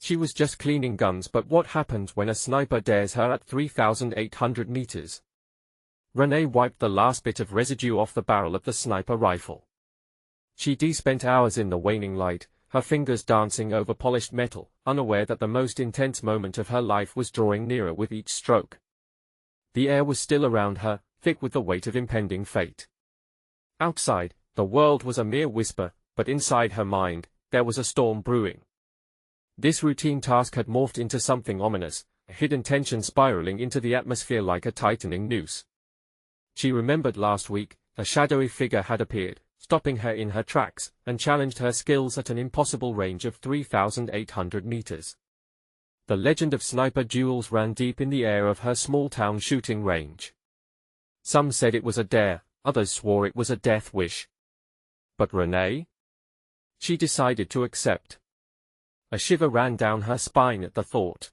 She was just cleaning guns, but what happens when a sniper dares her at 3,800 meters? Renee wiped the last bit of residue off the barrel of the sniper rifle. She'd spent hours in the waning light, her fingers dancing over polished metal, unaware that the most intense moment of her life was drawing nearer with each stroke. The air was still around her, thick with the weight of impending fate. Outside, the world was a mere whisper, but inside her mind, there was a storm brewing. This routine task had morphed into something ominous, a hidden tension spiraling into the atmosphere like a tightening noose. She remembered last week, a shadowy figure had appeared, stopping her in her tracks, and challenged her skills at an impossible range of 3,800 meters. The legend of sniper duels ran deep in the air of her small-town shooting range. Some said it was a dare, others swore it was a death wish. But Renee? She decided to accept. A shiver ran down her spine at the thought.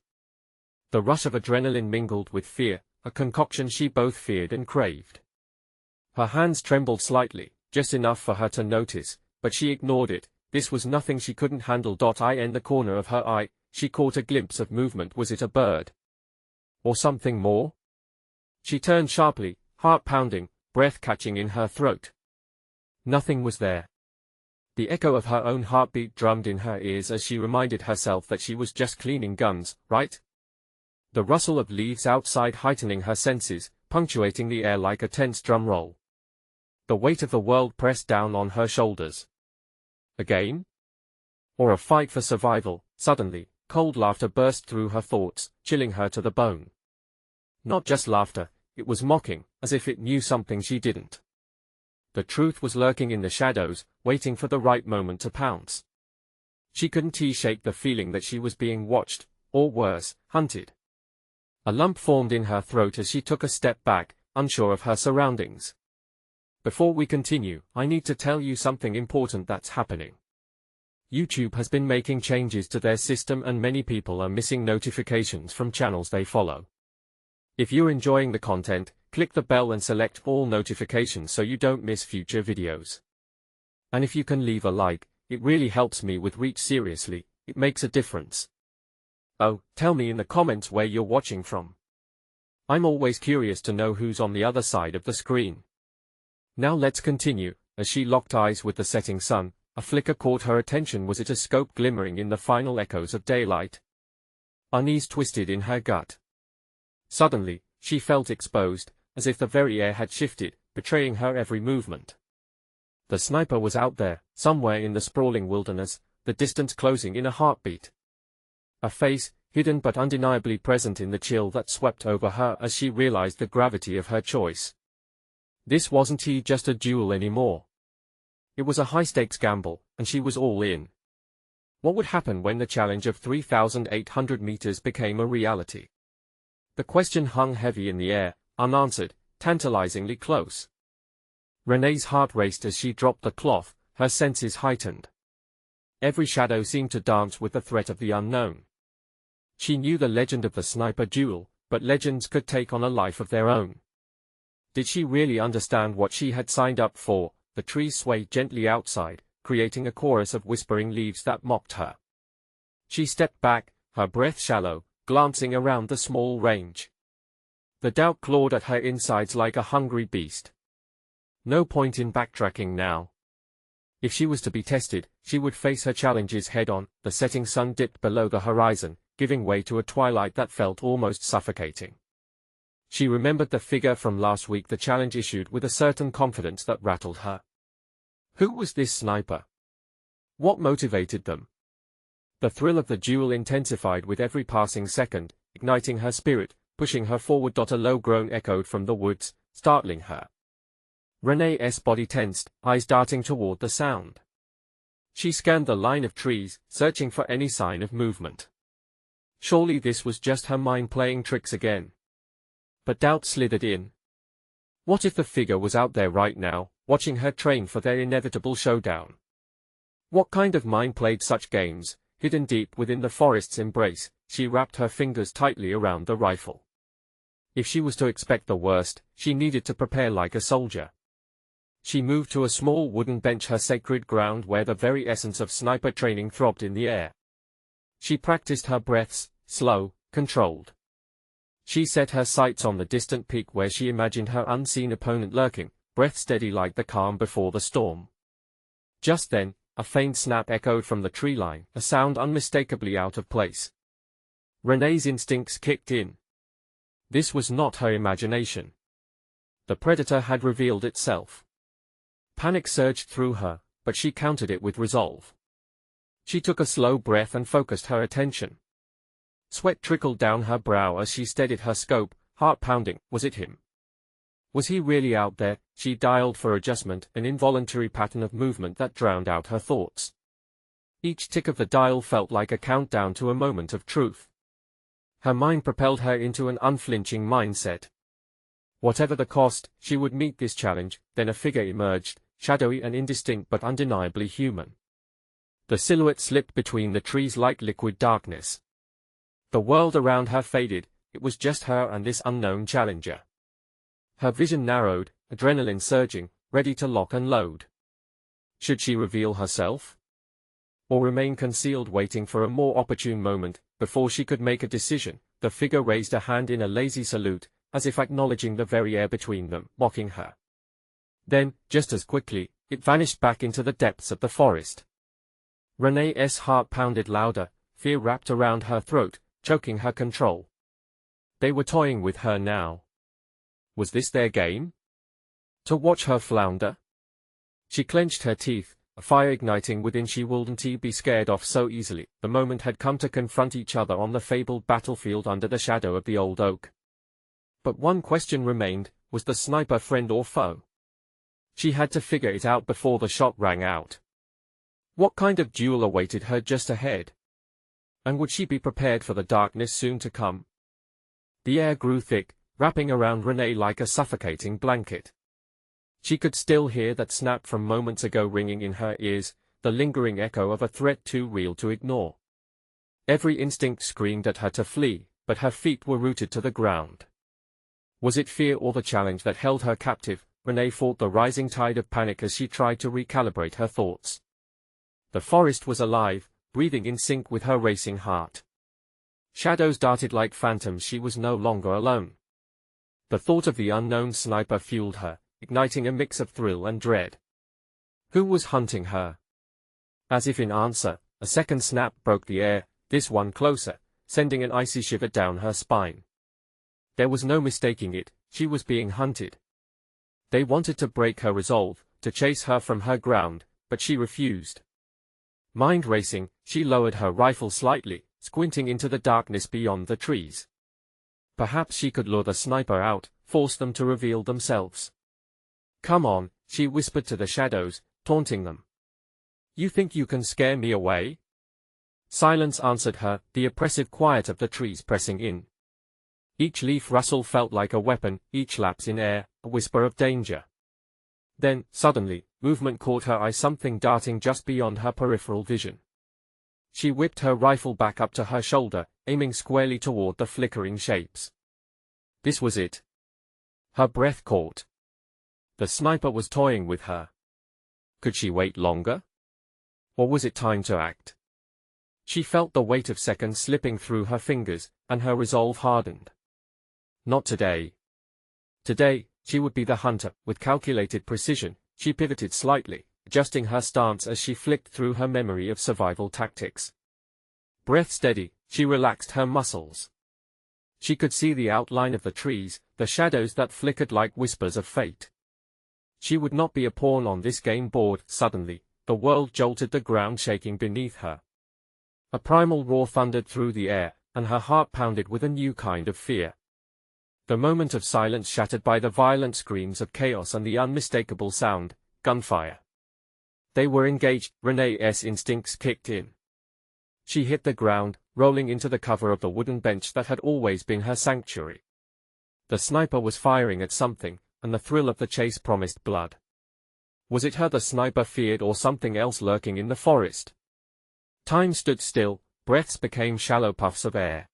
The rush of adrenaline mingled with fear, a concoction she both feared and craved. Her hands trembled slightly, just enough for her to notice, but she ignored it. This was nothing she couldn't handle. In the corner of her eye, she caught a glimpse of movement. Was it a bird? Or something more? She turned sharply, heart pounding, breath catching in her throat. Nothing was there. The echo of her own heartbeat drummed in her ears as she reminded herself that she was just cleaning guns, right? The rustle of leaves outside heightening her senses, punctuating the air like a tense drum roll. The weight of the world pressed down on her shoulders. Again? Or a fight for survival? Suddenly, cold laughter burst through her thoughts, chilling her to the bone. Not just laughter, it was mocking, as if it knew something she didn't. The truth was lurking in the shadows, waiting for the right moment to pounce. She couldn't shake the feeling that she was being watched, or worse, hunted. A lump formed in her throat as she took a step back, unsure of her surroundings. Before we continue, I need to tell you something important that's happening. YouTube has been making changes to their system and many people are missing notifications from channels they follow. If you're enjoying the content, click the bell and select all notifications so you don't miss future videos. And if you can leave a like, it really helps me with reach. Seriously, it makes a difference. Oh, tell me in the comments where you're watching from. I'm always curious to know who's on the other side of the screen. Now let's continue. As she locked eyes with the setting sun, a flicker caught her attention. Was it a scope glimmering in the final echoes of daylight? Unease twisted in her gut. Suddenly, she felt exposed, as if the very air had shifted, betraying her every movement. The sniper was out there, somewhere in the sprawling wilderness, the distance closing in a heartbeat. A face, hidden but undeniably present in the chill that swept over her as she realized the gravity of her choice. This wasn't just a duel anymore. It was a high-stakes gamble, and she was all in. What would happen when the challenge of 3,800 meters became a reality? The question hung heavy in the air, unanswered, tantalizingly close. Renee's heart raced as she dropped the cloth, her senses heightened. Every shadow seemed to dance with the threat of the unknown. She knew the legend of the sniper duel, but legends could take on a life of their own. Did she really understand what she had signed up for? The trees swayed gently outside, creating a chorus of whispering leaves that mocked her. She stepped back, her breath shallow, glancing around the small range. The doubt clawed at her insides like a hungry beast. No point in backtracking now. If she was to be tested, she would face her challenges head-on. The setting sun dipped below the horizon, giving way to a twilight that felt almost suffocating. She remembered the figure from last week. The challenge issued with a certain confidence that rattled her. Who was this sniper? What motivated them? The thrill of the duel intensified with every passing second, igniting her spirit, pushing her forward. A low groan echoed from the woods, startling her. Renee's body tensed, eyes darting toward the sound. She scanned the line of trees, searching for any sign of movement. Surely this was just her mind playing tricks again. But doubt slithered in. What if the figure was out there right now, watching her train for their inevitable showdown? What kind of mind played such games? Hidden deep within the forest's embrace, she wrapped her fingers tightly around the rifle. If she was to expect the worst, she needed to prepare like a soldier. She moved to a small wooden bench, her sacred ground where the very essence of sniper training throbbed in the air. She practiced her breaths, slow, controlled. She set her sights on the distant peak where she imagined her unseen opponent lurking, breath steady like the calm before the storm. Just then, a faint snap echoed from the tree line, a sound unmistakably out of place. Renee's instincts kicked in. This was not her imagination. The predator had revealed itself. Panic surged through her, but she countered it with resolve. She took a slow breath and focused her attention. Sweat trickled down her brow as she steadied her scope, heart pounding. Was it him? Was he really out there? She dialed for adjustment, an involuntary pattern of movement that drowned out her thoughts. Each tick of the dial felt like a countdown to a moment of truth. Her mind propelled her into an unflinching mindset. Whatever the cost, she would meet this challenge. Then a figure emerged, shadowy and indistinct but undeniably human. The silhouette slipped between the trees like liquid darkness. The world around her faded, it was just her and this unknown challenger. Her vision narrowed, adrenaline surging, ready to lock and load. Should she reveal herself? Or remain concealed waiting for a more opportune moment? Before she could make a decision, the figure raised a hand in a lazy salute, as if acknowledging the very air between them, mocking her. Then, just as quickly, it vanished back into the depths of the forest. Renee's heart pounded louder, fear wrapped around her throat, choking her control. They were toying with her now. Was this their game? To watch her flounder? She clenched her teeth, a fire igniting within. She wouldn't be scared off so easily. The moment had come to confront each other on the fabled battlefield under the shadow of the old oak. But one question remained, was the sniper friend or foe? She had to figure it out before the shot rang out. What kind of duel awaited her just ahead? And would she be prepared for the darkness soon to come? The air grew thick, wrapping around Renee like a suffocating blanket. She could still hear that snap from moments ago ringing in her ears, the lingering echo of a threat too real to ignore. Every instinct screamed at her to flee, but her feet were rooted to the ground. Was it fear or the challenge that held her captive? Renee fought the rising tide of panic as she tried to recalibrate her thoughts. The forest was alive, breathing in sync with her racing heart. Shadows darted like phantoms. She was no longer alone. The thought of the unknown sniper fueled her, igniting a mix of thrill and dread. Who was hunting her? As if in answer, a second snap broke the air, this one closer, sending an icy shiver down her spine. There was no mistaking it, she was being hunted. They wanted to break her resolve, to chase her from her ground, but she refused. Mind racing, she lowered her rifle slightly, squinting into the darkness beyond the trees. Perhaps she could lure the sniper out, force them to reveal themselves. Come on, she whispered to the shadows, taunting them. You think you can scare me away? Silence answered her, the oppressive quiet of the trees pressing in. Each leaf rustle felt like a weapon, each lapse in air, a whisper of danger. Then, suddenly, movement caught her eye, something darting just beyond her peripheral vision. She whipped her rifle back up to her shoulder, aiming squarely toward the flickering shapes. This was it. Her breath caught. The sniper was toying with her. Could she wait longer? Or was it time to act? She felt the weight of seconds slipping through her fingers, and her resolve hardened. Not today. Today, she would be the hunter. With calculated precision, she pivoted slightly, adjusting her stance as she flicked through her memory of survival tactics. Breath steady, she relaxed her muscles. She could see the outline of the trees, the shadows that flickered like whispers of fate. She would not be a pawn on this game board. Suddenly, the world jolted, the ground shaking beneath her. A primal roar thundered through the air, and her heart pounded with a new kind of fear. The moment of silence shattered by the violent screams of chaos and the unmistakable sound, gunfire. They were engaged. Renee's instincts kicked in. She hit the ground, rolling into the cover of the wooden bench that had always been her sanctuary. The sniper was firing at something, and the thrill of the chase promised blood. Was it her the sniper feared, or something else lurking in the forest? Time stood still, breaths became shallow puffs of air.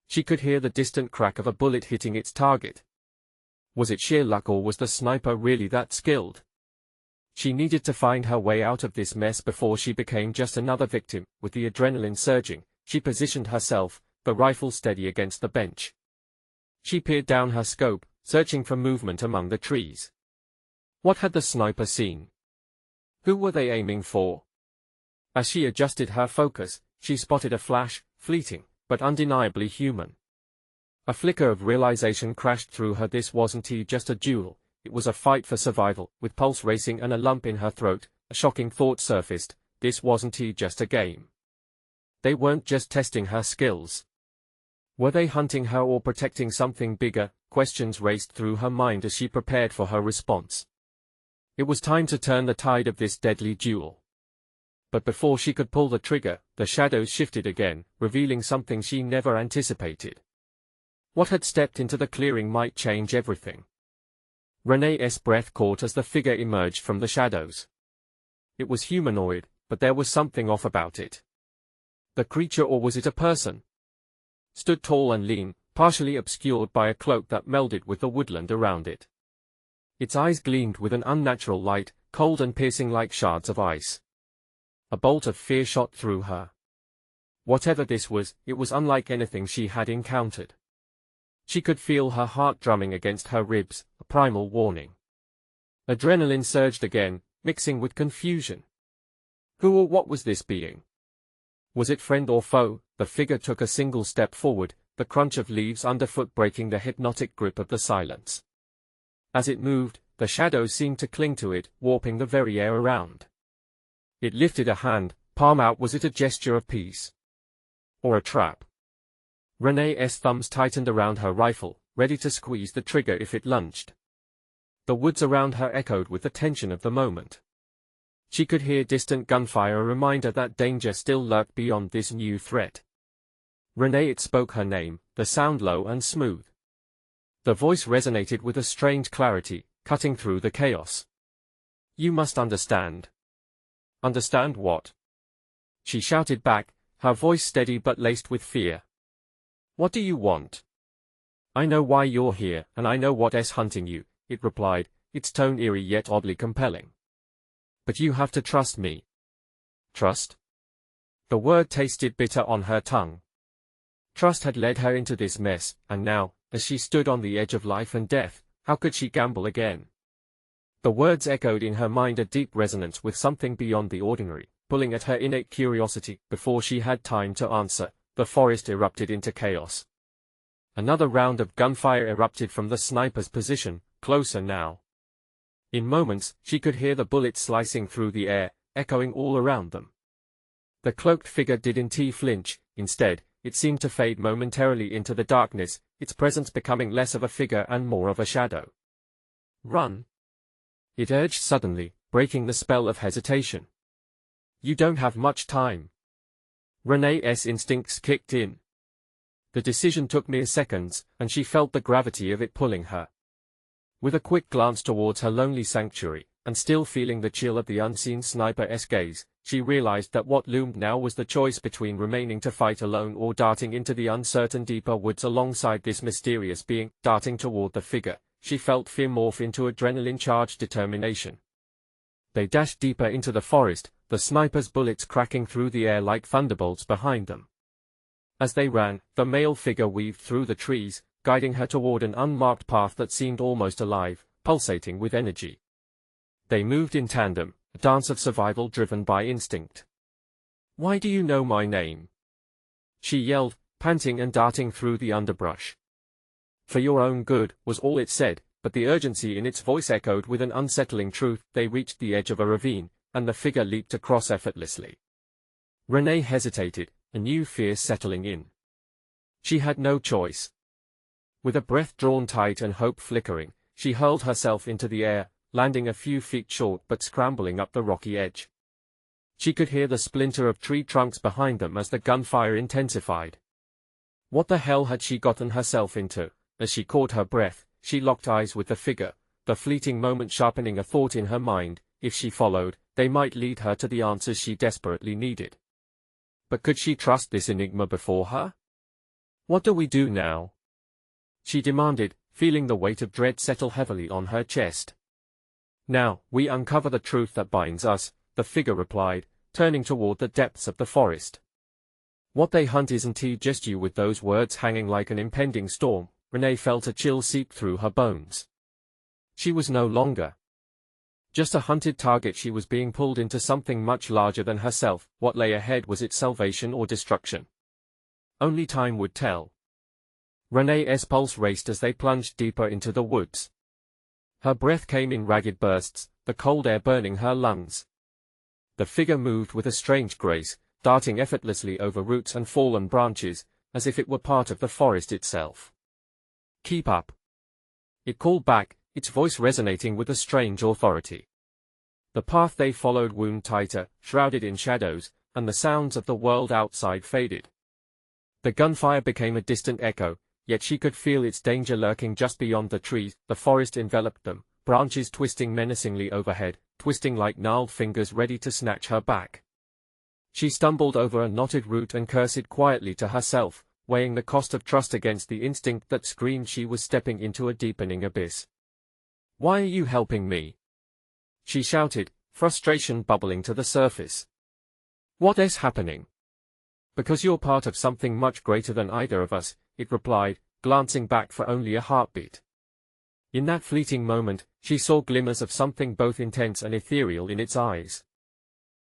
She could hear the distant crack of a bullet hitting its target. Was it sheer luck, or was the sniper really that skilled? She needed to find her way out of this mess before she became just another victim. With the adrenaline surging, she positioned herself, the rifle steady against the bench. She peered down her scope, searching for movement among the trees. What had the sniper seen? Who were they aiming for? As she adjusted her focus, she spotted a flash, fleeting, but undeniably human. A flicker of realization crashed through her. This wasn't just a duel, it was a fight for survival. With pulse racing and a lump in her throat, a shocking thought surfaced: this wasn't just a game. They weren't just testing her skills. Were they hunting her or protecting something bigger? Questions raced through her mind as she prepared for her response. It was time to turn the tide of this deadly duel. But before she could pull the trigger, the shadows shifted again, revealing something she never anticipated. What had stepped into the clearing might change everything. Renee's breath caught as the figure emerged from the shadows. It was humanoid, but there was something off about it. The creature, or was it a person, stood tall and lean, partially obscured by a cloak that melded with the woodland around it. Its eyes gleamed with an unnatural light, cold and piercing like shards of ice. A bolt of fear shot through her. Whatever this was, it was unlike anything she had encountered. She could feel her heart drumming against her ribs, a primal warning. Adrenaline surged again, mixing with confusion. Who or what was this being? Was it friend or foe? The figure took a single step forward, the crunch of leaves underfoot breaking the hypnotic grip of the silence. As it moved, the shadows seemed to cling to it, warping the very air around. It lifted a hand, palm out. Was it a gesture of peace? Or a trap? Renee's thumbs tightened around her rifle, ready to squeeze the trigger if it lunged. The woods around her echoed with the tension of the moment. She could hear distant gunfire, a reminder that danger still lurked beyond this new threat. Renee, it spoke her name, the sound low and smooth. The voice resonated with a strange clarity, cutting through the chaos. You must understand. Understand what? She shouted back, her voice steady but laced with fear. What do you want? I know why you're here, and I know what's hunting you, it replied, its tone eerie yet oddly compelling. But you have to trust me. Trust? The word tasted bitter on her tongue. Trust had led her into this mess, and now, as she stood on the edge of life and death, how could she gamble again? The words echoed in her mind, a deep resonance with something beyond the ordinary, pulling at her innate curiosity. Before she had time to answer, the forest erupted into chaos. Another round of gunfire erupted from the sniper's position, closer now. In moments, she could hear the bullets slicing through the air, echoing all around them. The cloaked figure didn't flinch. Instead, it seemed to fade momentarily into the darkness, its presence becoming less of a figure and more of a shadow. Run! It urged suddenly, breaking the spell of hesitation. You don't have much time. Renee's instincts kicked in. The decision took mere seconds, and she felt the gravity of it pulling her. With a quick glance towards her lonely sanctuary, and still feeling the chill of the unseen sniper's gaze, she realized that what loomed now was the choice between remaining to fight alone or darting into the uncertain deeper woods alongside this mysterious being. Darting toward the figure, she felt fear morph into adrenaline-charged determination. They dashed deeper into the forest, the sniper's bullets cracking through the air like thunderbolts behind them. As they ran, the male figure weaved through the trees, guiding her toward an unmarked path that seemed almost alive, pulsating with energy. They moved in tandem, a dance of survival driven by instinct. Why do you know my name? She yelled, panting and darting through the underbrush. For your own good, was all it said, but the urgency in its voice echoed with an unsettling truth. They reached the edge of a ravine, and the figure leaped across effortlessly. Renee hesitated, a new fear settling in. She had no choice. With a breath drawn tight and hope flickering, she hurled herself into the air, landing a few feet short but scrambling up the rocky edge. She could hear the splinter of tree trunks behind them as the gunfire intensified. What the hell had she gotten herself into? As she caught her breath, she locked eyes with the figure, the fleeting moment sharpening a thought in her mind. If she followed, they might lead her to the answers she desperately needed. But could she trust this enigma before her? What do we do now? She demanded, feeling the weight of dread settle heavily on her chest. Now, we uncover the truth that binds us, the figure replied, turning toward the depths of the forest. What they hunt isn't just you. With those words hanging like an impending storm, Renee felt a chill seep through her bones. She was no longer just a hunted target. She was being pulled into something much larger than herself. What lay ahead? Was it salvation or destruction? Only time would tell. Renee's pulse raced as they plunged deeper into the woods. Her breath came in ragged bursts, the cold air burning her lungs. The figure moved with a strange grace, darting effortlessly over roots and fallen branches, as if it were part of the forest itself. "Keep up," it called back, its voice resonating with a strange authority. The path they followed wound tighter, shrouded in shadows, and the sounds of the world outside faded. The gunfire became a distant echo, yet she could feel its danger lurking just beyond the trees. The forest enveloped them, branches twisting menacingly overhead, twisting like gnarled fingers ready to snatch her back. She stumbled over a knotted root and cursed quietly to herself, weighing the cost of trust against the instinct that screamed she was stepping into a deepening abyss. "Why are you helping me?" she shouted, frustration bubbling to the surface. "What is happening?" "Because you're part of something much greater than either of us," it replied, glancing back for only a heartbeat. In that fleeting moment, she saw glimmers of something both intense and ethereal in its eyes.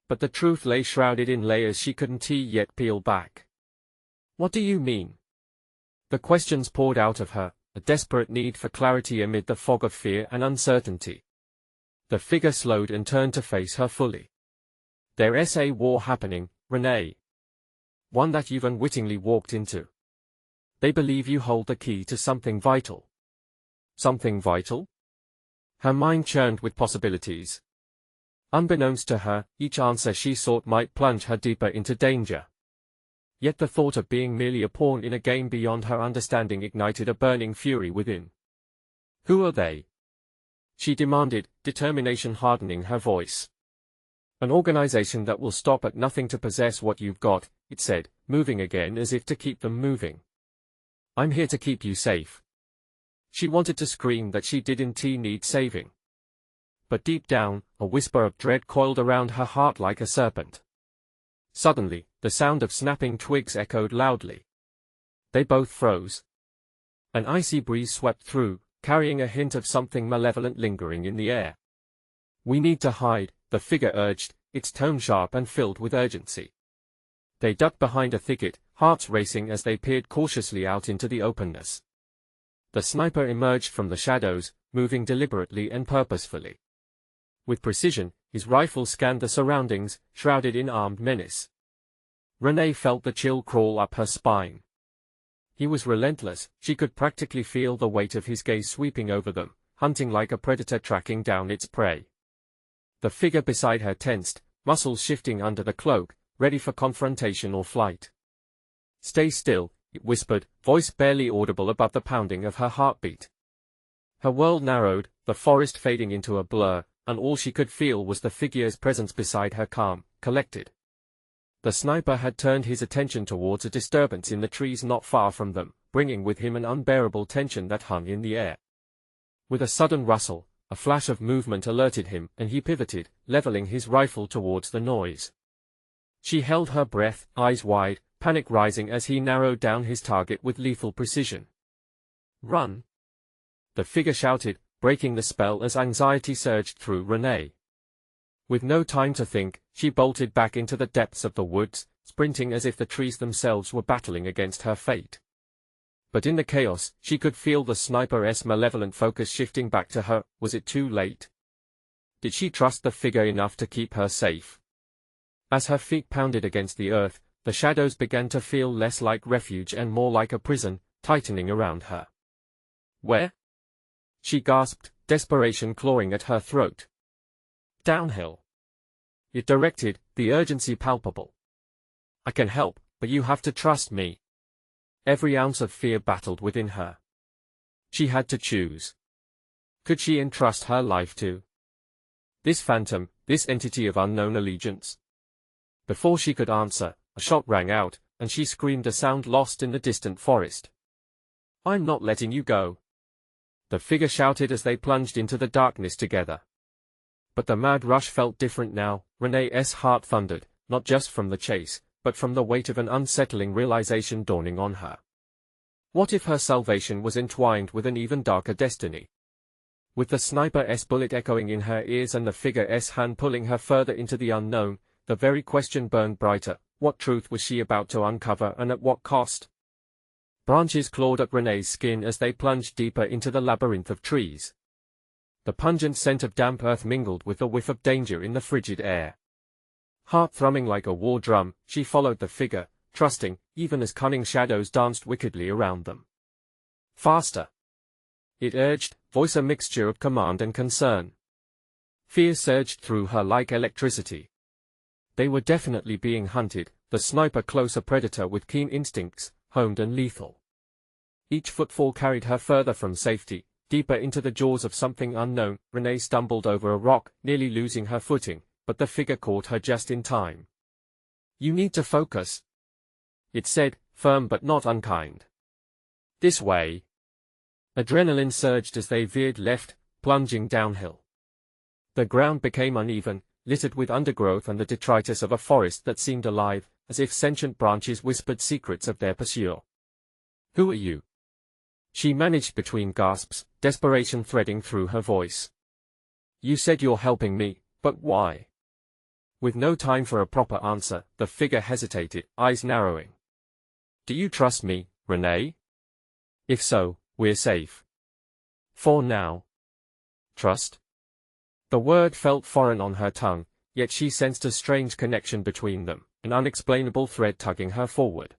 But the truth lay shrouded in layers she couldn't yet peel back. "What do you mean?" The questions poured out of her, a desperate need for clarity amid the fog of fear and uncertainty. The figure slowed and turned to face her fully. "There's a war happening, Renee. One that you've unwittingly walked into. They believe you hold the key to something vital." Something vital? Her mind churned with possibilities. Unbeknownst to her, each answer she sought might plunge her deeper into danger. Yet the thought of being merely a pawn in a game beyond her understanding ignited a burning fury within. "Who are they?" she demanded, determination hardening her voice. "An organization that will stop at nothing to possess what you've got," it said, moving again as if to keep them moving. "I'm here to keep you safe." She wanted to scream that she didn't need saving. But deep down, a whisper of dread coiled around her heart like a serpent. Suddenly, the sound of snapping twigs echoed loudly. They both froze. An icy breeze swept through, carrying a hint of something malevolent lingering in the air. "We need to hide," the figure urged, its tone sharp and filled with urgency. They ducked behind a thicket, hearts racing as they peered cautiously out into the openness. The sniper emerged from the shadows, moving deliberately and purposefully. With precision, his rifle scanned the surroundings, shrouded in armed menace. Renee felt the chill crawl up her spine. He was relentless, she could practically feel the weight of his gaze sweeping over them, hunting like a predator tracking down its prey. The figure beside her tensed, muscles shifting under the cloak, ready for confrontation or flight. "Stay still," it whispered, voice barely audible above the pounding of her heartbeat. Her world narrowed, the forest fading into a blur, and all she could feel was the figure's presence beside her, calm, collected. The sniper had turned his attention towards a disturbance in the trees not far from them, bringing with him an unbearable tension that hung in the air. With a sudden rustle, a flash of movement alerted him, and he pivoted, leveling his rifle towards the noise. She held her breath, eyes wide, panic rising as he narrowed down his target with lethal precision. "Run!" the figure shouted, breaking the spell as anxiety surged through Renee. With no time to think, she bolted back into the depths of the woods, sprinting as if the trees themselves were battling against her fate. But in the chaos, she could feel the sniper's malevolent focus shifting back to her. Was it too late? Did she trust the figure enough to keep her safe? As her feet pounded against the earth, the shadows began to feel less like refuge and more like a prison, tightening around her. "Where?" she gasped, desperation clawing at her throat. "Downhill," it directed, the urgency palpable. "I can help, but you have to trust me." Every ounce of fear battled within her. She had to choose. Could she entrust her life to this phantom, this entity of unknown allegiance? Before she could answer, a shot rang out, and she screamed, a sound lost in the distant forest. "I'm not letting you go," the figure shouted as they plunged into the darkness together. But the mad rush felt different now. Renee's heart thundered, not just from the chase, but from the weight of an unsettling realization dawning on her. What if her salvation was entwined with an even darker destiny? With the sniper's bullet echoing in her ears and the figure's hand pulling her further into the unknown, the very question burned brighter. What truth was she about to uncover, and at what cost? Branches clawed at Renee's skin as they plunged deeper into the labyrinth of trees. The pungent scent of damp earth mingled with the whiff of danger in the frigid air. Heart thrumming like a war drum, she followed the figure, trusting, even as cunning shadows danced wickedly around them. Faster! It urged, voice a mixture of command and concern. Fear surged through her like electricity. They were definitely being hunted, the sniper close, a predator with keen instincts, honed and lethal. Each footfall carried her further from safety, deeper into the jaws of something unknown. Renee stumbled over a rock, nearly losing her footing, but the figure caught her just in time. You need to focus, it said, firm but not unkind. This way. Adrenaline surged as they veered left, plunging downhill. The ground became uneven, littered with undergrowth and the detritus of a forest that seemed alive, as if sentient branches whispered secrets of their pursuer. Who are you? She managed between gasps, desperation threading through her voice. You said you're helping me, but why? With no time for a proper answer, the figure hesitated, eyes narrowing. Do you trust me, Renee? If so, we're safe. For now. Trust? The word felt foreign on her tongue, yet she sensed a strange connection between them, an unexplainable thread tugging her forward.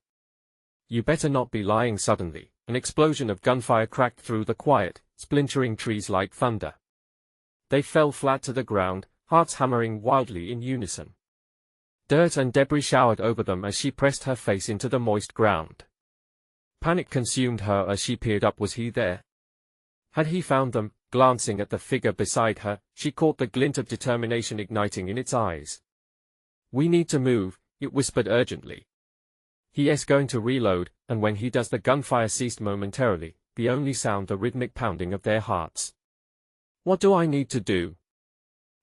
You better not be lying. Suddenly, an explosion of gunfire cracked through the quiet, splintering trees like thunder. They fell flat to the ground, hearts hammering wildly in unison. Dirt and debris showered over them as she pressed her face into the moist ground. Panic consumed her as she peered up. Was he there? Had he found them? Glancing at the figure beside her, she caught the glint of determination igniting in its eyes. We need to move, it whispered urgently. He's going to reload, and when he does, the gunfire ceased momentarily, the only sound the rhythmic pounding of their hearts. What do I need to do?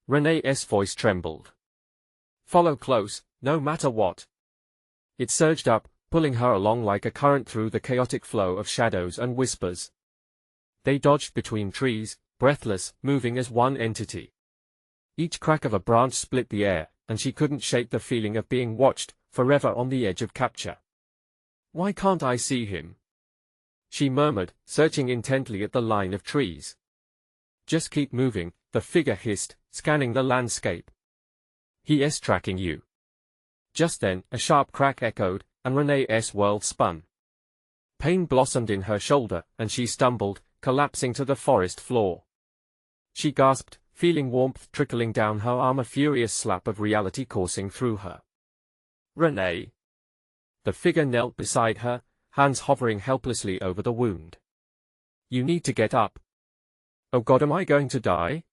Renee's voice trembled. Follow close, no matter what. It surged up, pulling her along like a current through the chaotic flow of shadows and whispers. They dodged between trees, breathless, moving as one entity. Each crack of a branch split the air, and she couldn't shake the feeling of being watched, forever on the edge of capture. Why can't I see him? She murmured, searching intently at the line of trees. Just keep moving, the figure hissed, scanning the landscape. He's tracking you. Just then, a sharp crack echoed, and Renee's world spun. Pain blossomed in her shoulder, and she stumbled, collapsing to the forest floor. She gasped, feeling warmth trickling down her arm, a furious slap of reality coursing through her. Renee. The figure knelt beside her, hands hovering helplessly over the wound. You need to get up. Oh God, am I going to die?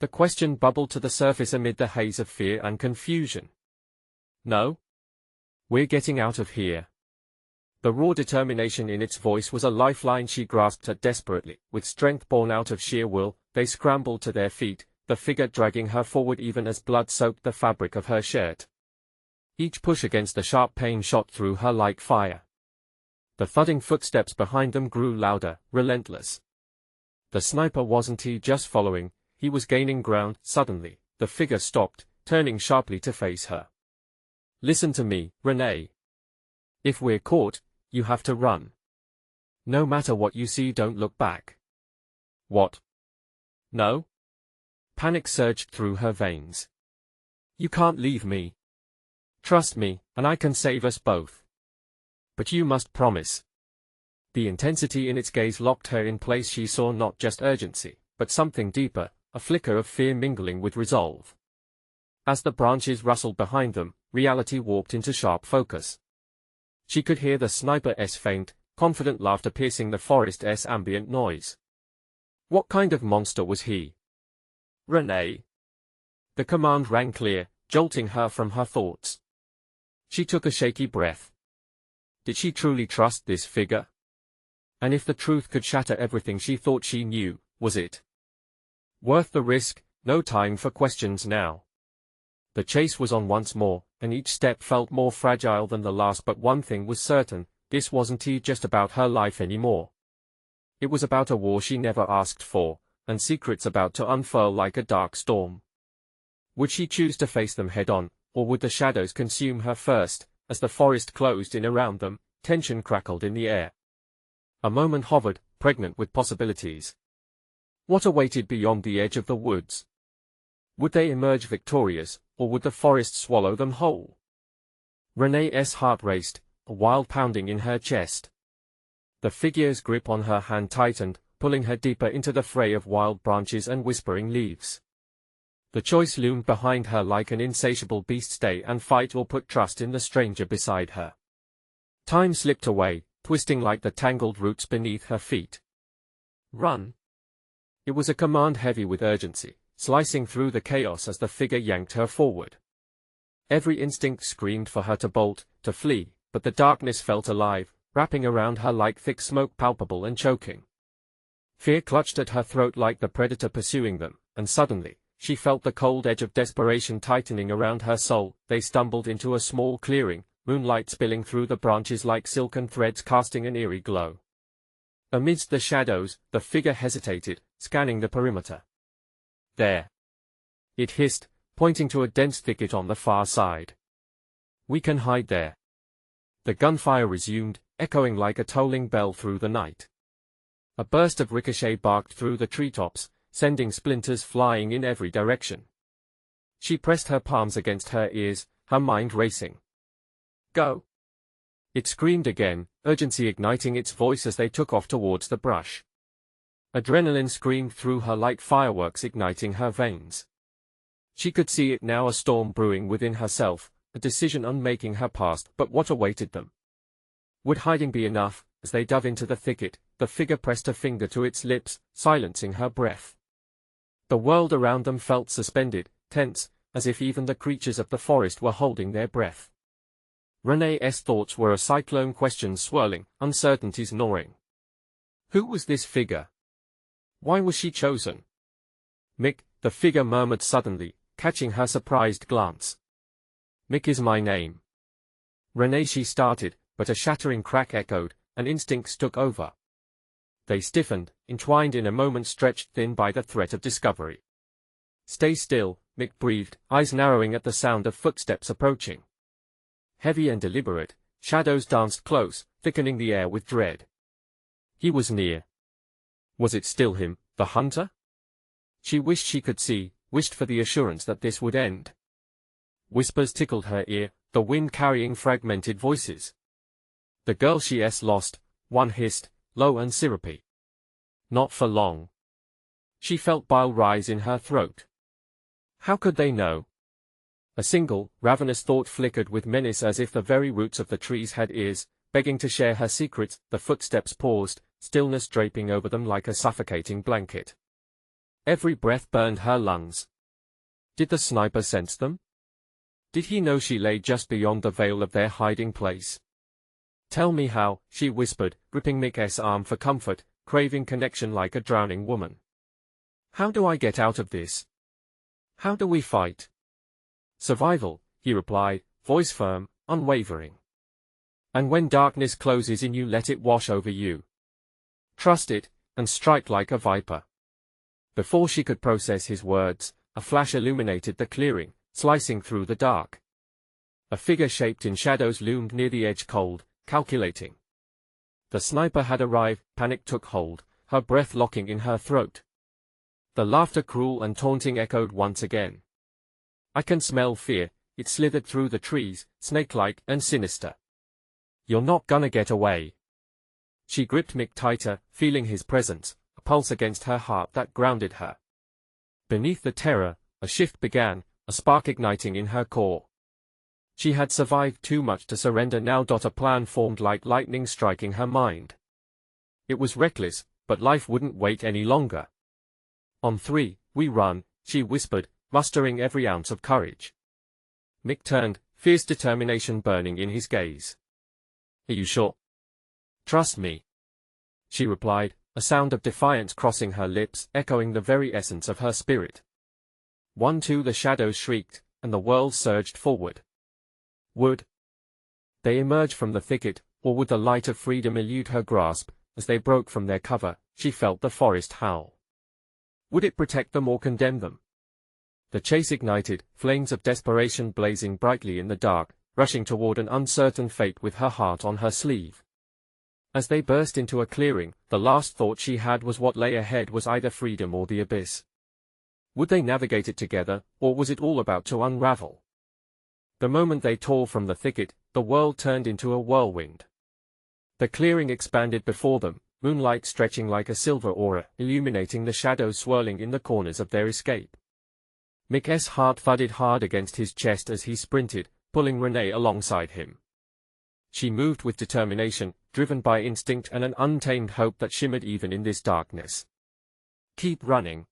The question bubbled to the surface amid the haze of fear and confusion. No. We're getting out of here. The raw determination in its voice was a lifeline she grasped at desperately. With strength born out of sheer will, they scrambled to their feet, the figure dragging her forward even as blood soaked the fabric of her shirt. Each push against the sharp pain shot through her like fire. The thudding footsteps behind them grew louder, relentless. The sniper wasn't he just following, he was gaining ground. Suddenly, the figure stopped, turning sharply to face her. Listen to me, Renee. If we're caught, you have to run. No matter what you see, don't look back. What? No? Panic surged through her veins. You can't leave me. Trust me, and I can save us both. But you must promise. The intensity in its gaze locked her in place. She saw not just urgency, but something deeper, a flicker of fear mingling with resolve. As the branches rustled behind them, reality warped into sharp focus. She could hear the sniper's faint, confident laughter piercing the forest's ambient noise. What kind of monster was he? Renee. The command rang clear, jolting her from her thoughts. She took a shaky breath. Did she truly trust this figure? And if the truth could shatter everything she thought she knew, was it worth the risk? No time for questions now. The chase was on once more, and each step felt more fragile than the last, but one thing was certain, this wasn't just about her life anymore. It was about a war she never asked for, and secrets about to unfurl like a dark storm. Would she choose to face them head-on, or would the shadows consume her first? As the forest closed in around them, tension crackled in the air. A moment hovered, pregnant with possibilities. What awaited beyond the edge of the woods? Would they emerge victorious, or would the forest swallow them whole? Renee's heart raced, a wild pounding in her chest. The figure's grip on her hand tightened, pulling her deeper into the fray of wild branches and whispering leaves. The choice loomed behind her like an insatiable beast: stay and fight, or put trust in the stranger beside her. Time slipped away, twisting like the tangled roots beneath her feet. Run! It was a command heavy with urgency, slicing through the chaos as the figure yanked her forward. Every instinct screamed for her to bolt, to flee, but the darkness felt alive, wrapping around her like thick smoke, palpable and choking. Fear clutched at her throat like the predator pursuing them, and suddenly, she felt the cold edge of desperation tightening around her soul. They stumbled into a small clearing, moonlight spilling through the branches like silken threads, casting an eerie glow. Amidst the shadows, the figure hesitated, scanning the perimeter. There! It hissed, pointing to a dense thicket on the far side. We can hide there. The gunfire resumed, echoing like a tolling bell through the night. A burst of ricochet barked through the treetops, sending splinters flying in every direction. She pressed her palms against her ears, her mind racing. Go! It screamed again, urgency igniting its voice as they took off towards the brush. Adrenaline screamed through her like fireworks, igniting her veins. She could see it now, a storm brewing within herself, a decision unmaking her past, but what awaited them? Would hiding be enough? As they dove into the thicket, the figure pressed a finger to its lips, silencing her breath. The world around them felt suspended, tense, as if even the creatures of the forest were holding their breath. Renee's thoughts were a cyclone, questions swirling, uncertainties gnawing. Who was this figure? Why was she chosen? Mick, the figure murmured suddenly, catching her surprised glance. Mick is my name. Renee, she started, but a shattering crack echoed, and instincts took over. They stiffened, entwined in a moment, stretched thin by the threat of discovery. Stay still, Mick breathed, eyes narrowing at the sound of footsteps approaching. Heavy and deliberate, shadows danced close, thickening the air with dread. He was near. Was it still him, the hunter? She wished she could see, wished for the assurance that this would end. Whispers tickled her ear, the wind carrying fragmented voices. The girl she's lost, one hissed, low and syrupy. Not for long. She felt bile rise in her throat. How could they know? A single, ravenous thought flickered with menace, as if the very roots of the trees had ears, begging to share her secrets. The footsteps paused, stillness draping over them like a suffocating blanket. Every breath burned her lungs. Did the sniper sense them? Did he know she lay just beyond the veil of their hiding place? Tell me how, she whispered, gripping Mick's arm for comfort, craving connection like a drowning woman. How do I get out of this? How do we fight? Survival, he replied, voice firm, unwavering. And when darkness closes in, you let it wash over you. Trust it, and strike like a viper. Before she could process his words, a flash illuminated the clearing, slicing through the dark. A figure shaped in shadows loomed near the edge, cold, calculating. The sniper had arrived. Panic took hold, her breath locking in her throat. The laughter, cruel and taunting, echoed once again. I can smell fear. It slithered through the trees, snake-like and sinister. You're not gonna get away. She gripped Mick tighter, feeling his presence, a pulse against her heart that grounded her. Beneath the terror, a shift began, a spark igniting in her core. She had survived too much to surrender now. A plan formed like lightning, striking her mind. It was reckless, but life wouldn't wait any longer. On three, we run, she whispered, mustering every ounce of courage. Mick turned, fierce determination burning in his gaze. Are you sure? Trust me, she replied, a sound of defiance crossing her lips, echoing the very essence of her spirit. 1-2, the shadows shrieked, and the world surged forward. Would they emerge from the thicket, or would the light of freedom elude her grasp? As they broke from their cover, she felt the forest howl. Would it protect them or condemn them? The chase ignited, flames of desperation blazing brightly in the dark, rushing toward an uncertain fate with her heart on her sleeve. As they burst into a clearing, the last thought she had was what lay ahead was either freedom or the abyss. Would they navigate it together, or was it all about to unravel? The moment they tore from the thicket, the world turned into a whirlwind. The clearing expanded before them, moonlight stretching like a silver aura, illuminating the shadows swirling in the corners of their escape. Mick's heart thudded hard against his chest as he sprinted, pulling Renee alongside him. She moved with determination, driven by instinct and an untamed hope that shimmered even in this darkness. "Keep running!"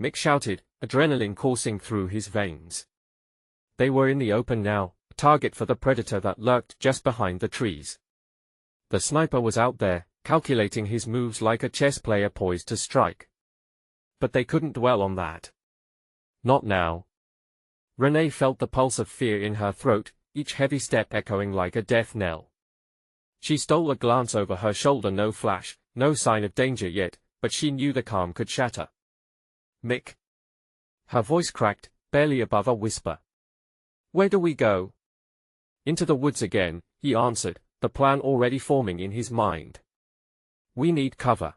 Mick shouted, adrenaline coursing through his veins. They were in the open now, a target for the predator that lurked just behind the trees. The sniper was out there, calculating his moves like a chess player poised to strike. But they couldn't dwell on that. Not now. Renee felt the pulse of fear in her throat, each heavy step echoing like a death knell. She stole a glance over her shoulder, no flash, no sign of danger yet, but she knew the calm could shatter. "Mick." Her voice cracked, barely above a whisper. "Where do we go?" "Into the woods again," he answered, the plan already forming in his mind. "We need cover."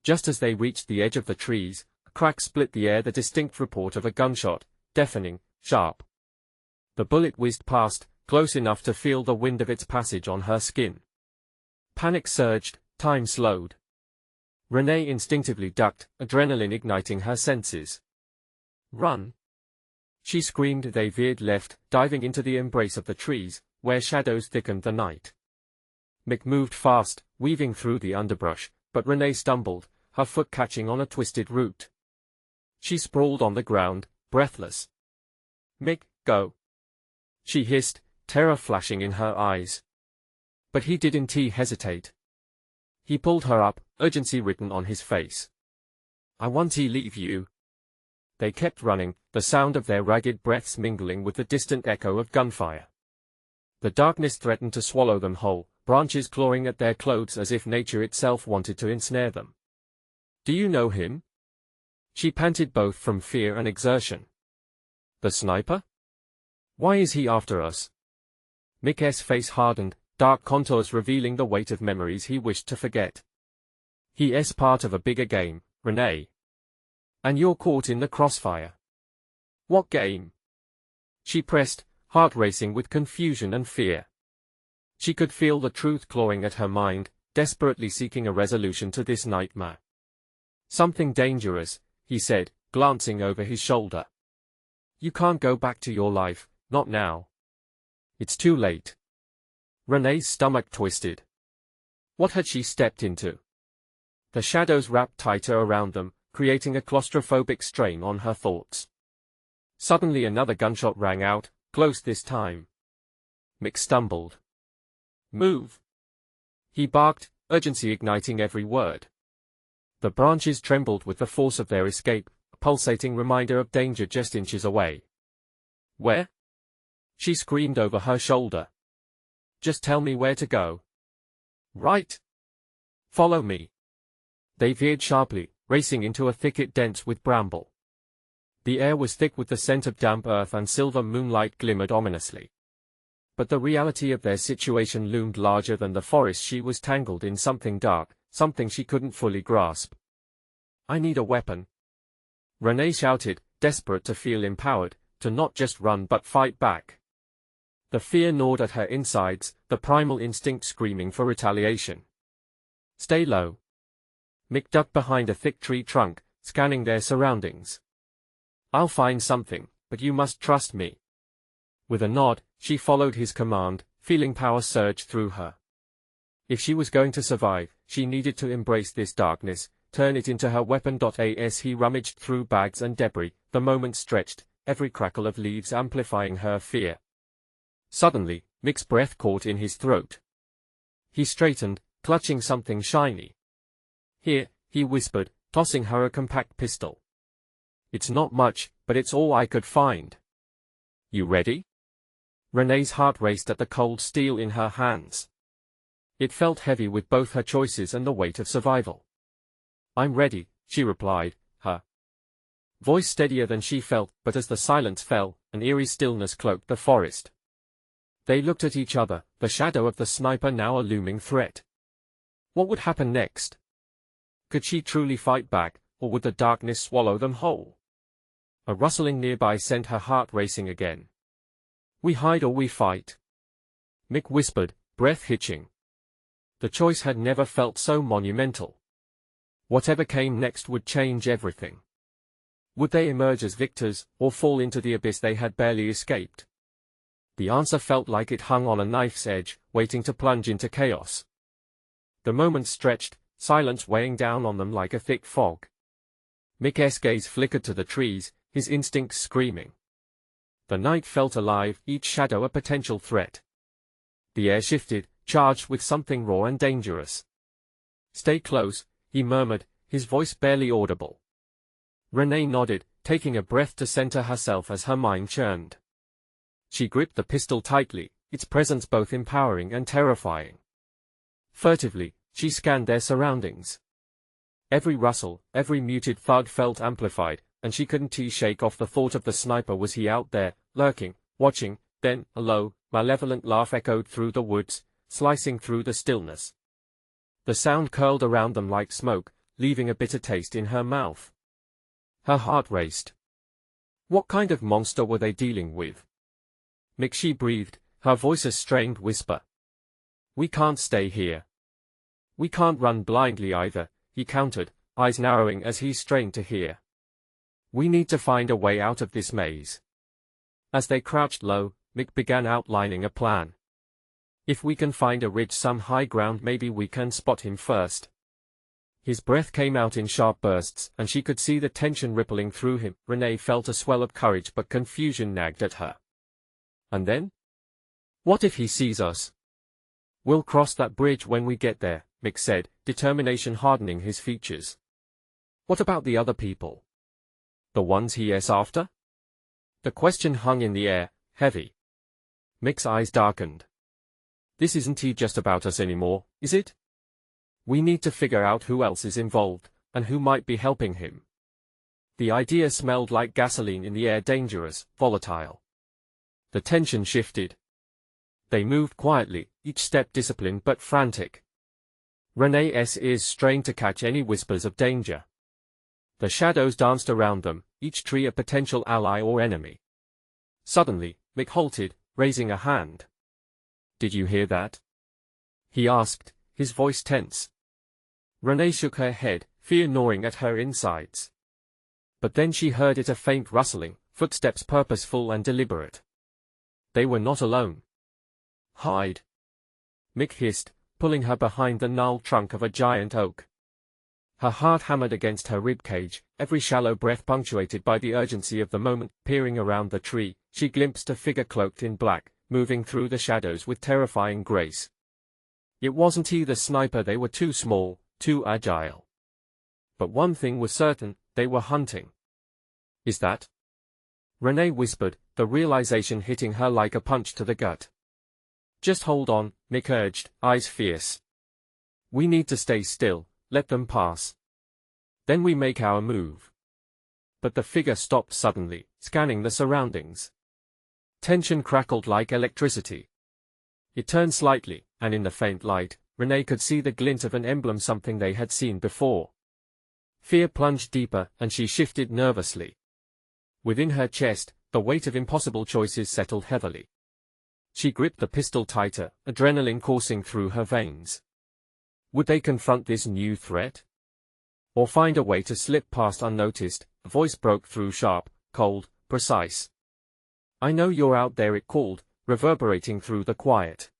Just as they reached the edge of the trees, a crack split the air, the distinct report of a gunshot, deafening, sharp. The bullet whizzed past, close enough to feel the wind of its passage on her skin. Panic surged, time slowed. Renee instinctively ducked, adrenaline igniting her senses. "Run!" she screamed. They veered left, diving into the embrace of the trees, where shadows thickened the night. Mick moved fast, weaving through the underbrush, but Renee stumbled, her foot catching on a twisted root. She sprawled on the ground, breathless. "Mick, go!" she hissed, terror flashing in her eyes. But he didn't hesitate. He pulled her up, urgency written on his face. "I want to leave you." They kept running, the sound of their ragged breaths mingling with the distant echo of gunfire. The darkness threatened to swallow them whole, branches clawing at their clothes as if nature itself wanted to ensnare them. "Do you know him?" she panted, both from fear and exertion. "The sniper? Why is he after us?" Mick's face hardened, dark contours revealing the weight of memories he wished to forget. "He's part of a bigger game, Renee. And you're caught in the crossfire." "What game?" she pressed, heart racing with confusion and fear. She could feel the truth clawing at her mind, desperately seeking a resolution to this nightmare. "Something dangerous," he said, glancing over his shoulder. "You can't go back to your life, not now. It's too late." Renee's stomach twisted. What had she stepped into? The shadows wrapped tighter around them, creating a claustrophobic strain on her thoughts. Suddenly another gunshot rang out, close this time. Mick stumbled. "Move!" he barked, urgency igniting every word. The branches trembled with the force of their escape, a pulsating reminder of danger just inches away. "Where?" she screamed over her shoulder. "Just tell me where to go." "Right. Follow me." They veered sharply, racing into a thicket dense with bramble. The air was thick with the scent of damp earth, and silver moonlight glimmered ominously. But the reality of their situation loomed larger than the forest. She was tangled in something dark, something she couldn't fully grasp. "I need a weapon," Renee shouted, desperate to feel empowered, to not just run but fight back. The fear gnawed at her insides, the primal instinct screaming for retaliation. "Stay low." Mick ducked behind a thick tree trunk, scanning their surroundings. "I'll find something, but you must trust me." With a nod, she followed his command, feeling power surge through her. If she was going to survive, she needed to embrace this darkness, turn it into her weapon. As he rummaged through bags and debris, the moment stretched, every crackle of leaves amplifying her fear. Suddenly, Mick's breath caught in his throat. He straightened, clutching something shiny. "Here," he whispered, tossing her a compact pistol. "It's not much, but it's all I could find." You ready? Renee's heart raced at the cold steel in her hands. It felt heavy with both her choices and the weight of survival. I'm ready, she replied, her voice steadier than she felt, but as the silence fell, an eerie stillness cloaked the forest. They looked at each other, the shadow of the sniper now a looming threat. What would happen next? Could she truly fight back, or would the darkness swallow them whole? A rustling nearby sent her heart racing again. We hide or we fight, Mick whispered, breath hitching. The choice had never felt so monumental. Whatever came next would change everything. Would they emerge as victors, or fall into the abyss they had barely escaped? The answer felt like it hung on a knife's edge, waiting to plunge into chaos. The moments stretched, silence weighing down on them like a thick fog. Mick's gaze flickered to the trees, his instincts screaming. The night felt alive, each shadow a potential threat. The air shifted, charged with something raw and dangerous. Stay close, he murmured, his voice barely audible. Renee nodded, taking a breath to center herself as her mind churned. She gripped the pistol tightly, its presence both empowering and terrifying. Furtively, she scanned their surroundings. Every rustle, every muted thud felt amplified, and she couldn't shake off the thought of the sniper. Was he out there, lurking, watching? Then, a low, malevolent laugh echoed through the woods, slicing through the stillness. The sound curled around them like smoke, leaving a bitter taste in her mouth. Her heart raced. What kind of monster were they dealing with? Mick, she breathed, her voice a strained whisper. We can't stay here. We can't run blindly either, he countered, eyes narrowing as he strained to hear. We need to find a way out of this maze. As they crouched low, Mick began outlining a plan. If we can find a ridge, some high ground, maybe we can spot him first. His breath came out in sharp bursts, and she could see the tension rippling through him. Renee felt a swell of courage, but confusion nagged at her. And then? What if he sees us? We'll cross that bridge when we get there, Mick said, determination hardening his features. What about the other people? The ones he's after? The question hung in the air, heavy. Mick's eyes darkened. This isn't just about us anymore, is it? We need to figure out who else is involved, and who might be helping him. The idea smelled like gasoline in the air, dangerous, volatile. The tension shifted. They moved quietly, each step disciplined but frantic. Renee's ears strained to catch any whispers of danger. The shadows danced around them, each tree a potential ally or enemy. Suddenly, Mick halted, raising a hand. Did you hear that? He asked, his voice tense. Renee shook her head, fear gnawing at her insides. But then she heard it, a faint rustling, footsteps purposeful and deliberate. They were not alone. Hide! Mick hissed, pulling her behind the gnarled trunk of a giant oak. Her heart hammered against her ribcage, every shallow breath punctuated by the urgency of the moment. Peering around the tree, she glimpsed a figure cloaked in black, moving through the shadows with terrifying grace. It wasn't he, the sniper. They were too small, too agile. But one thing was certain, they were hunting. Is that? Renee whispered, the realization hitting her like a punch to the gut. Just hold on, Mick urged, eyes fierce. We need to stay still, let them pass. Then we make our move. But the figure stopped suddenly, scanning the surroundings. Tension crackled like electricity. It turned slightly, and in the faint light, Renee could see the glint of an emblem, something they had seen before. Fear plunged deeper, and she shifted nervously. Within her chest, the weight of impossible choices settled heavily. She gripped the pistol tighter, adrenaline coursing through her veins. Would they confront this new threat? Or find a way to slip past unnoticed? A voice broke through, sharp, cold, precise. I know you're out there, it called, reverberating through the quiet.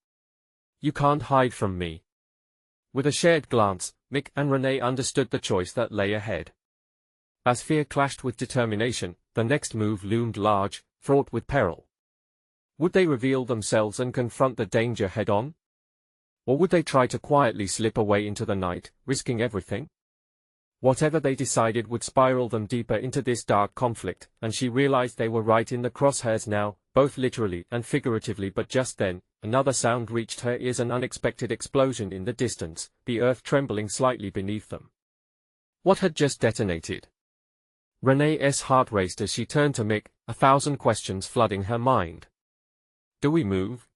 You can't hide from me. With a shared glance, Mick and Renee understood the choice that lay ahead. As fear clashed with determination, the next move loomed large, fraught with peril. Would they reveal themselves and confront the danger head-on? Or would they try to quietly slip away into the night, risking everything? Whatever they decided would spiral them deeper into this dark conflict, and she realized they were right in the crosshairs now, both literally and figuratively, but just then, another sound reached her ears, an unexpected explosion in the distance, the earth trembling slightly beneath them. What had just detonated? Renee's heart raced as she turned to Mick, 1,000 questions flooding her mind. "Do we move?"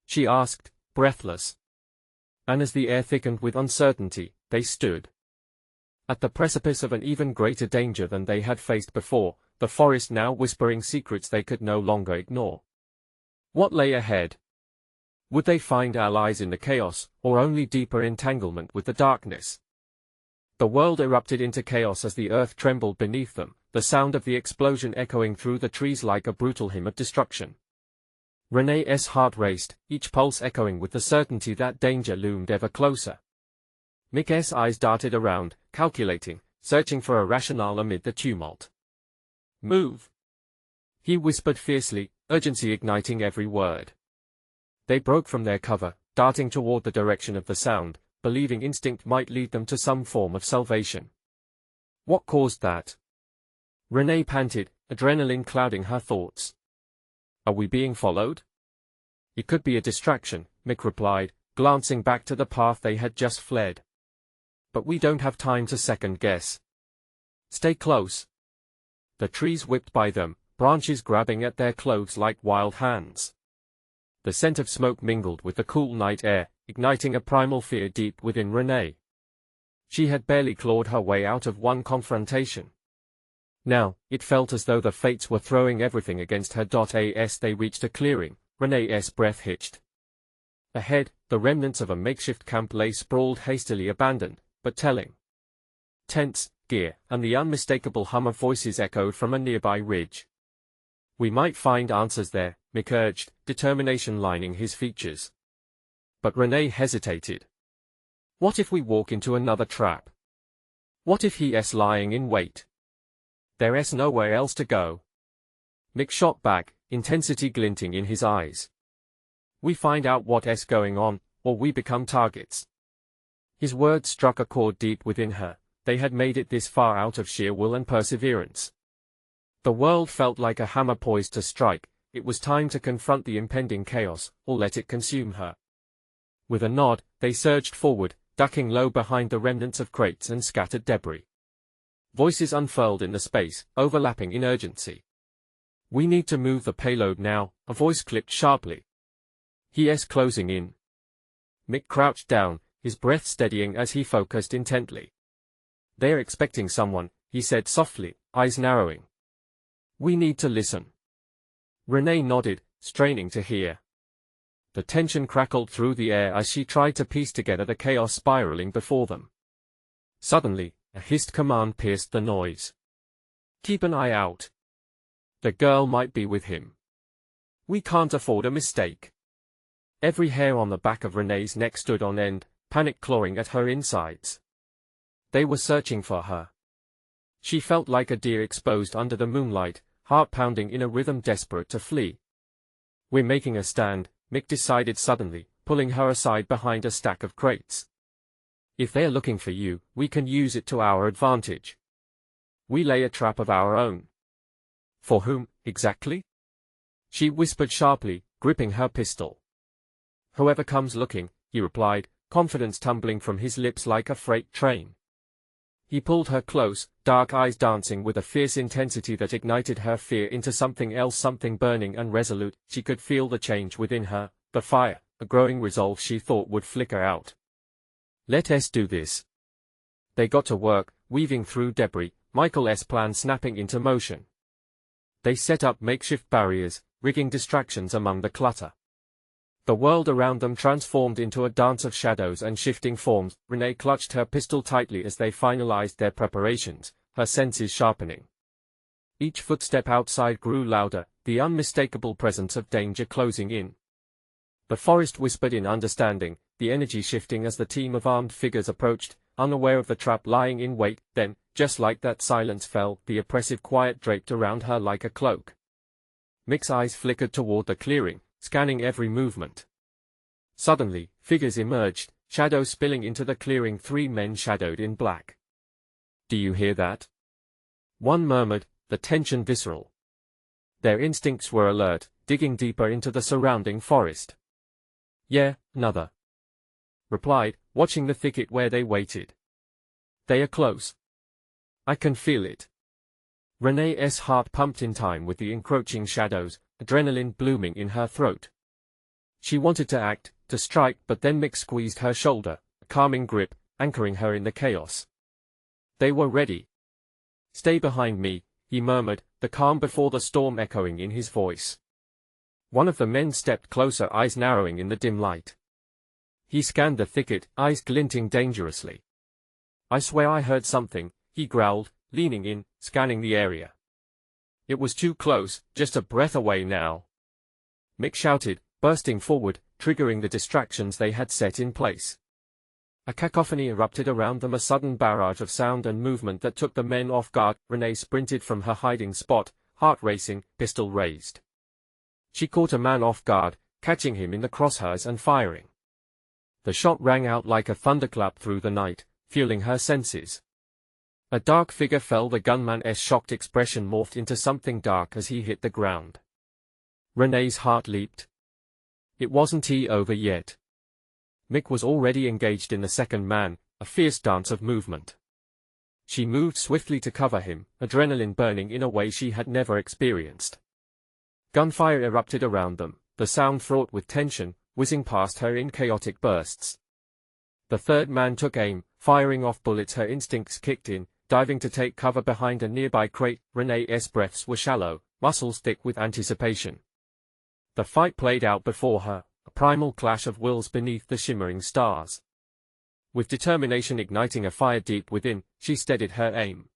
she asked, breathless. And as the air thickened with uncertainty, they stood at the precipice of an even greater danger than they had faced before, the forest now whispering secrets they could no longer ignore. What lay ahead? Would they find allies in the chaos, or only deeper entanglement with the darkness? The world erupted into chaos as the earth trembled beneath them, the sound of the explosion echoing through the trees like a brutal hymn of destruction. Renee's heart raced, each pulse echoing with the certainty that danger loomed ever closer. Mick's eyes darted around, calculating, searching for a rationale amid the tumult. "Move!" he whispered fiercely, urgency igniting every word. They broke from their cover, darting toward the direction of the sound, believing instinct might lead them to some form of salvation. What caused that? Renee panted, adrenaline clouding her thoughts. "Are we being followed?" "It could be a distraction," Mick replied, glancing back to the path they had just fled. "But we don't have time to second-guess. Stay close." The trees whipped by them, branches grabbing at their clothes like wild hands. The scent of smoke mingled with the cool night air, igniting a primal fear deep within Renee. She had barely clawed her way out of one confrontation. Now, it felt as though the fates were throwing everything against her. As they reached a clearing, Renee's breath hitched. Ahead, the remnants of a makeshift camp lay sprawled, hastily abandoned, but telling. Tents, gear, and the unmistakable hum of voices echoed from a nearby ridge. "We might find answers there," Mick urged, determination lining his features. But Renee hesitated. "What if we walk into another trap? What if he's lying in wait? There's nowhere else to go." Mick shot back, intensity glinting in his eyes. "We find out what's going on, or we become targets." His words struck a chord deep within her. They had made it this far out of sheer will and perseverance. The world felt like a hammer poised to strike. It was time to confront the impending chaos, or let it consume her. With a nod, they surged forward, ducking low behind the remnants of crates and scattered debris. Voices unfurled in the space, overlapping in urgency. "We need to move the payload now," a voice clipped sharply. "He's closing in." Mick crouched down, his breath steadying as he focused intently. "They're expecting someone," he said softly, eyes narrowing. "We need to listen." Renee nodded, straining to hear. The tension crackled through the air as she tried to piece together the chaos spiraling before them. Suddenly, a hissed command pierced the noise. "Keep an eye out. The girl might be with him. We can't afford a mistake." Every hair on the back of Renee's neck stood on end, panic clawing at her insides. They were searching for her. She felt like a deer exposed under the moonlight, heart pounding in a rhythm, desperate to flee. "We're making a stand," Mick decided suddenly, pulling her aside behind a stack of crates. "If they're looking for you, we can use it to our advantage. We lay a trap of our own." "For whom, exactly?" she whispered sharply, gripping her pistol. "Whoever comes looking," he replied, confidence tumbling from his lips like a freight train. He pulled her close, dark eyes dancing with a fierce intensity that ignited her fear into something else, something burning and resolute. She could feel the change within her, the fire, a growing resolve she thought would flicker out. "Let's do this." They got to work, weaving through debris, Michael's plan snapping into motion. They set up makeshift barriers, rigging distractions among the clutter. The world around them transformed into a dance of shadows and shifting forms. Renee clutched her pistol tightly as they finalized their preparations, her senses sharpening. Each footstep outside grew louder, the unmistakable presence of danger closing in. The forest whispered in understanding, the energy shifting as the team of armed figures approached, unaware of the trap lying in wait. Then, just like that, silence fell, the oppressive quiet draped around her like a cloak. Mick's eyes flickered toward the clearing, scanning every movement. Suddenly, figures emerged, shadows spilling into the clearing, 3 men shadowed in black. "Do you hear that?" one murmured, the tension visceral. Their instincts were alert, digging deeper into the surrounding forest. "Yeah, another," replied, watching the thicket where they waited. "They are close. I can feel it." Renee's heart pumped in time with the encroaching shadows, adrenaline blooming in her throat. She wanted to act, to strike, but then Mick squeezed her shoulder, a calming grip, anchoring her in the chaos. They were ready. "Stay behind me," he murmured, the calm before the storm echoing in his voice. One of the men stepped closer, eyes narrowing in the dim light. He scanned the thicket, eyes glinting dangerously. "I swear I heard something," he growled, leaning in, scanning the area. "It was too close, just a breath away now," Mick shouted, bursting forward, triggering the distractions they had set in place. A cacophony erupted around them, a sudden barrage of sound and movement that took the men off guard. Renee sprinted from her hiding spot, heart racing, pistol raised. She caught a man off guard, catching him in the crosshairs and firing. The shot rang out like a thunderclap through the night, fueling her senses. A dark figure fell. The gunman's shocked expression morphed into something dark as he hit the ground. Renee's heart leaped. It wasn't over yet. Mick was already engaged in the second man, a fierce dance of movement. She moved swiftly to cover him, adrenaline burning in a way she had never experienced. Gunfire erupted around them, the sound fraught with tension, whizzing past her in chaotic bursts. The third man took aim, firing off bullets. Her instincts kicked in, diving to take cover behind a nearby crate. Renee's breaths were shallow, muscles thick with anticipation. The fight played out before her, a primal clash of wills beneath the shimmering stars. With determination igniting a fire deep within, she steadied her aim.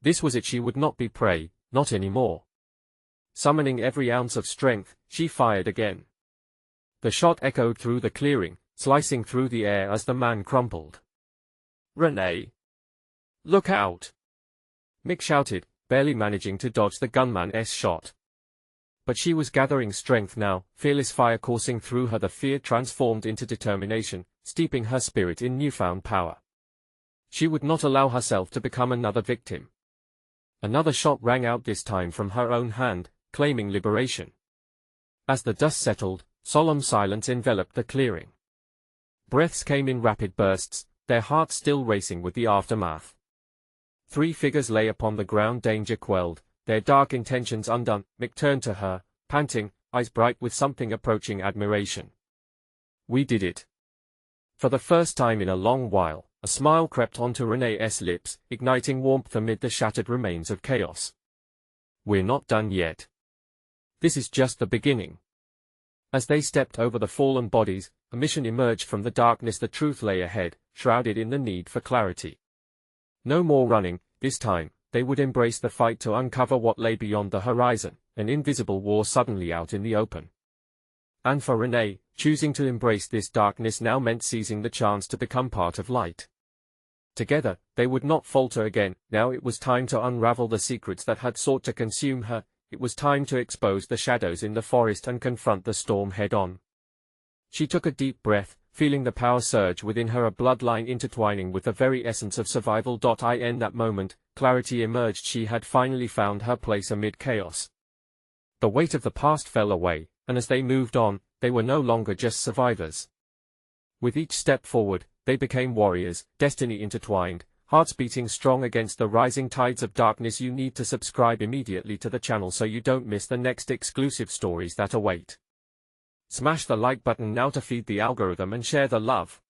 This was it. She would not be prey, not anymore. Summoning every ounce of strength, she fired again. The shot echoed through the clearing, slicing through the air as the man crumpled. "Renee! Look out!" Mick shouted, barely managing to dodge the gunman's shot. But she was gathering strength now, fearless fire coursing through her. The fear transformed into determination, steeping her spirit in newfound power. She would not allow herself to become another victim. Another shot rang out, this time from her own hand, claiming liberation. As the dust settled, solemn silence enveloped the clearing. Breaths came in rapid bursts, their hearts still racing with the aftermath. 3 figures lay upon the ground, danger quelled, their dark intentions undone. Mick turned to her, panting, eyes bright with something approaching admiration. "We did it." For the first time in a long while, a smile crept onto Renee's lips, igniting warmth amid the shattered remains of chaos. "We're not done yet. This is just the beginning." As they stepped over the fallen bodies, a mission emerged from the darkness. The truth lay ahead, shrouded in the need for clarity. No more running, this time. They would embrace the fight to uncover what lay beyond the horizon, an invisible war suddenly out in the open. And for Renee, choosing to embrace this darkness now meant seizing the chance to become part of light. Together, they would not falter again. Now it was time to unravel the secrets that had sought to consume her. It was time to expose the shadows in the forest and confront the storm head-on. She took a deep breath, feeling the power surge within her, a bloodline intertwining with the very essence of survival. In that moment, clarity emerged. She had finally found her place amid chaos. The weight of the past fell away, and as they moved on, they were no longer just survivors. With each step forward, they became warriors, destiny intertwined, hearts beating strong against the rising tides of darkness. You need to subscribe immediately to the channel so you don't miss the next exclusive stories that await. Smash the like button now to feed the algorithm and share the love.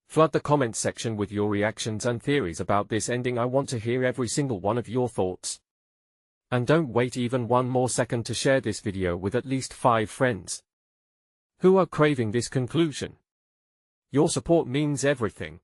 Flood the comments section with your reactions and theories about this ending. I want to hear every single one of your thoughts. And don't wait even one more second to share this video with at least 5 friends who are craving this conclusion. Your support means everything.